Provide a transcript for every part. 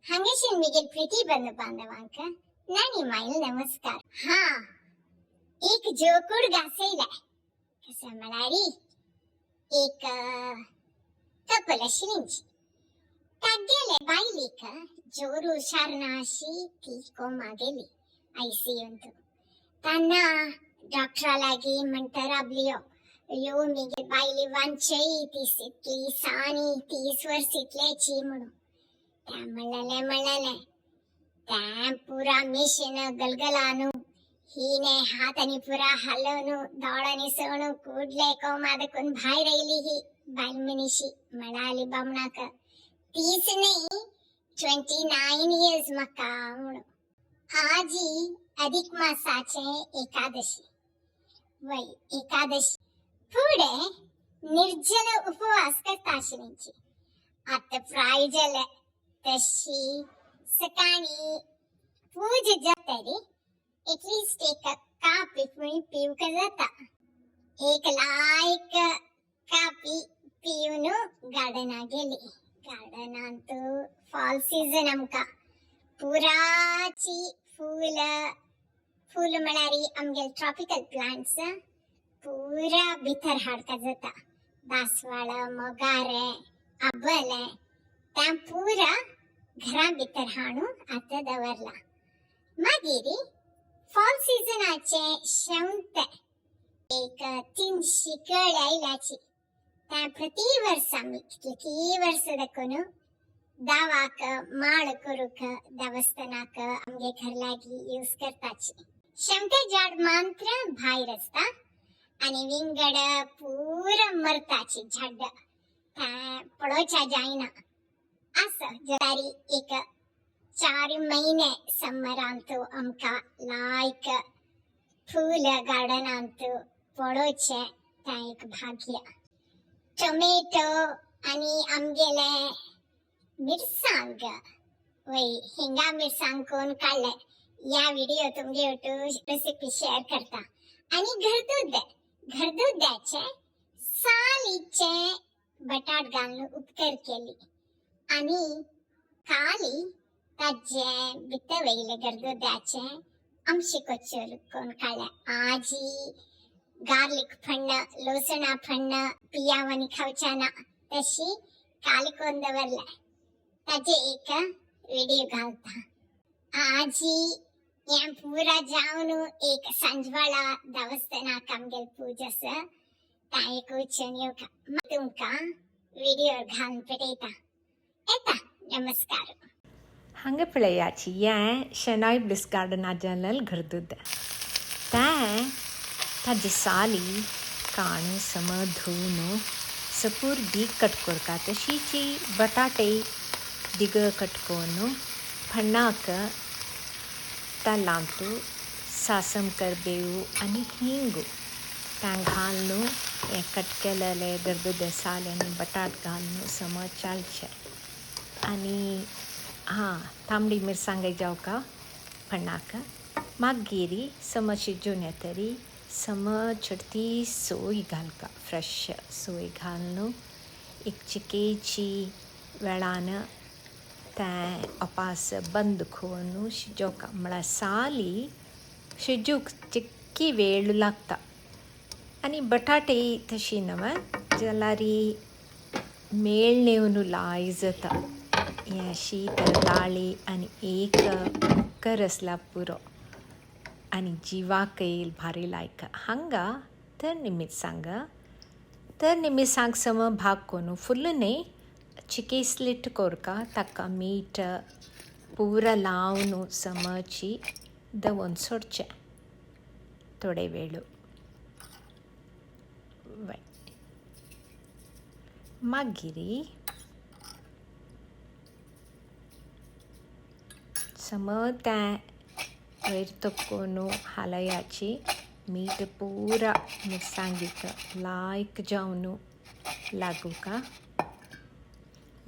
हांगेशीन मिगेल प्रीती बंधु बांधवांक नानी माईल नमस्कार. हाँ एक जोकुड गासेला कसा मळारी एक कपलशिनिंची ताग्गेले बायलिक जोरू हुशारनाशी ती मागेली ಐಸಿಯುಂತು ತನ್ನ ಡಾಕ್ಟರಲಾಗಿ ಮಂಟರಾಬ್ಲಿಯೋ ಅಯ್ಯೋ ಮಿಗೆ ಬಾಯಿಲಿ ವಂಚೈ ತೀಸಿತ್ಲಿ ಸಾನಿ ತೀಸ್ವರ್ಸಿತ್ಲೆ ಚೀಮುಡು त्या मळले त्या पुरा मिशन गलगलानु हिने हातानी पुरा हलवनु दाळानी सवनु कुडले कोमादकुन भाई रहिली ही बालमिनिशी मळाली बामणाक 30 नाही 29 इयर्स मका म्हणून आजी अधिक मासाचे एकादशी वै एकादशी पुढे निर्जल उपवास करताशिनीची आता फ्रायजल तशी सकाळी पूजेच्या तरी एटलीस्ट एक कापी पिऊ जाता एक लायक कापी पिऊन गार्डना गेली गार्डनांत फॉल सीजन आमका पुराची फूल मळारी आमगेल ट्रॉपिकल प्लांट्स पुरा भितर हाडका जाता दासवाळ मोगारे आबले त्या पुरा घरा भितर हाणू आता दवरला मागीरी फॉल सीजनाचे शेवंत एक 3 शिकळ आयल्याची त्या प्रति वर्ष आमी कितली वर्ष दकोन दावाक माळ करूक देवस्थानाक आमगे घर लागी यूज करताची शेवटे झाड मात्र भायर असता आणि विंगड पूर मरताची झाड त्या पडोच्या जायना असं जरी एक 4 महिने समरांत आमका लायक फूल गार्डनांत पडोचे त्या एक भाग्य टोमॅटो आणि आमगेले मिरसांग वै हिंगा मिरसांग कोण काढले या व्हिडिओ तुमगे रेसिपी शेअर करता आणि घरदूध्याचे सालीचे बटाट घालून उपकार केली आणि काली ताजे बित्ते वैले घरदूध्याचे आमशी कोचोल कोण काढले आजी गार्लिक फण्ण लसणा फण्ण पियावनी खावचाना तशी काली कोण दवरले ताजे एक व्हिडिओ घालता आजी या पुरा जाऊन एक सांजवाळा देवस्थाना कामगेल पूजस ता एक वचन येवका तुमका व्हिडिओ घालून पेटयता येता नमस्कार ಹಂಗೆ ಪ್ಳೆಯಾಚಿ ಯಾ ಶೆನಾಯ್ ಬ್ಲಿಸ್ ಗಾರ್ಡನ್ ಆಜನಲ್ घरदूध ताजे साली काण सम धुवन सपूर दीग कटकोरका तशीची बटाटे दिग कटकोन फण्णाक तालांतू सासम करबेऊ आणि हिंगू त्या घालून हे कट केलेले घरदूध साल आणि बटाट घालून सम चालचे आणि हां तांबडी मिरसांग जाऊ का फण्णाक मागीरी सम शिजून येतरी सम चढती सोय घाल का फ्रेश सोय घालून एक चिकेची वेळान त्या अपास बंद खोन शिजोवका म्हळ्यार साली शिजूक चिक्की वेळ लागता आणि बटाटे तशी नव जाल्यार मेळ नेवन लाय जाता हे शीत ताळी आणि एक कुकर असला पुरो आणि जिवाक येईल भारी लायक हांगा तर निमित्सांग सम भाग कोनू फुल्ल न्ही चिके स्लिट कोरका ताका मीठ पूरा लावन समची दवून सोडचे थोडे वेळ मागीरी सम त्या वयर तक्कोन हालयाची मीठ पूरा मिरसांगीक लायक जावन लागू का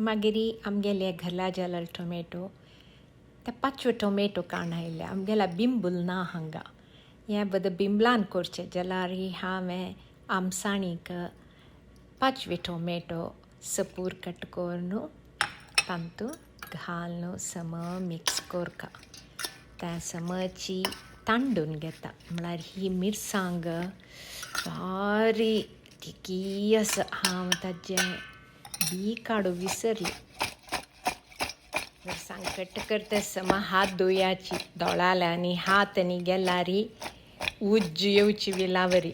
मागीरी आमगेले घरला जाल्यार टोमॅटो ते 5 टोमॅटो काणायले आमगेला बिंबूल ना हांगा हे बद बिंबलान करचे जाल्यार हांवें आमसाणीक 5 टोमॅटो सपूर कट करून तांतू घालून सम मिक्स कोरका त्या समची तांडून घेता म्हळ्यार ही मिरसांग बारी तिकी असं हांव ताजें बी काडूं विसरली. मिरसांग कट करता सम हात धुयाची दोळाल्यांनी हात न्ही गेल्यारी उज्ज येवची विलावरी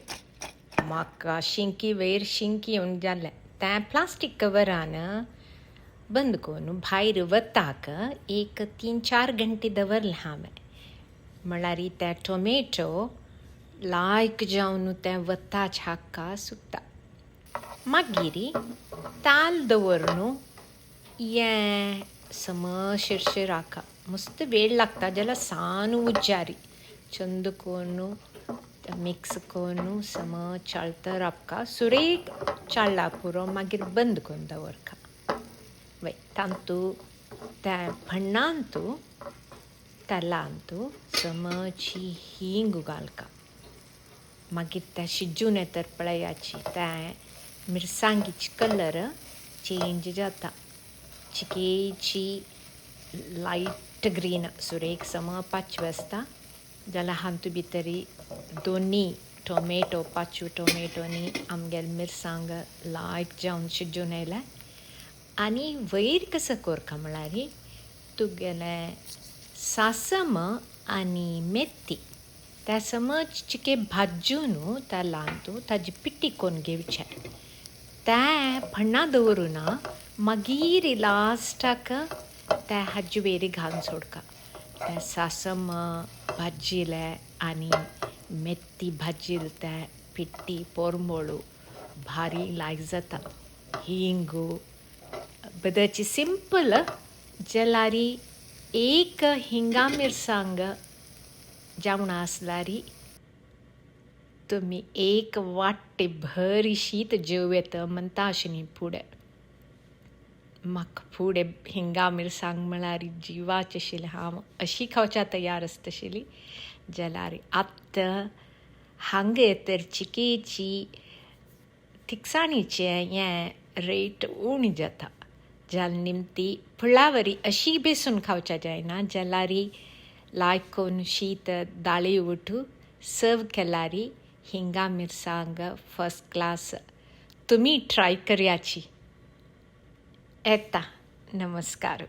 म्हाका शिंकी वयर शिंकी येवन जालें तें प्लास्टीक कवरान बंद करून भायर वताक एक 3-4 घंटे दवरलें हांवें. म्हळ्यार ते टोमेटो लायक जावन तें वताच हाका सुकता. मागीर ताल दवरून हें सम शिरशिराका मस्त वेळ लागता जाल्यार सान उज्जारी चंद करून मिक्स करून सम चळता रावका सुरेक चळ्ळा पुरो मागीर बंद करून दवरका. वय तांतू त्या भन्नांतू तेलांतू समची हिंग घालका मागीर ते शिजून येता पळयाची तें मिरसांगीची कलर चेंज जाता चिकेची लायट ग्रीन सुरेक सम पाचवें आसता जाल्यार हातूंत भितरी दोनी टोमेटो 5 टोमेटोनी आमगेल मिरसांग लायक जावन शिजून येयले आनी वयर कसो कोरका म्हळ्यार तुगेलें सासम आनी मेथी ते समज चिके भाजून तेलांतू ताजी पिट्टी करून घेवचें तें भन्ना दवरून मागीर लास्टाक ते हाजे वेरी घालून सोडका. ते सासम भाजिल्ले आनी मेथी भाजिल्ले ते पिट्टी पोरमोळू भारी लायक जाता. हिंगू बदाची सिंपल जाल्यार एक हिंगा मिरसांग जेवणां आसल्यार तुमी एक वाटे भर शीत जेव येता म्हणटा अशें न्ही फुडें. म्हाका फुडें हिंगा मिरसांग म्हळ्यार जिवाचें आशिल्लें हांव अशी खावच्या तयार आसतशिली जाल्यार आतां हांगा तर चिकेची तिखसाणीचें हें रेट उणी जाता जाल्यार निमती फुडल्या वरी अशी बेसून खावच्या जायना जाल्यार लायक करून शीत दाळे उठू सर्व केल्यार हिंगा मिरसांग फर्स्ट क्लास. तुमी ट्राय करयाची. येता नमस्कार.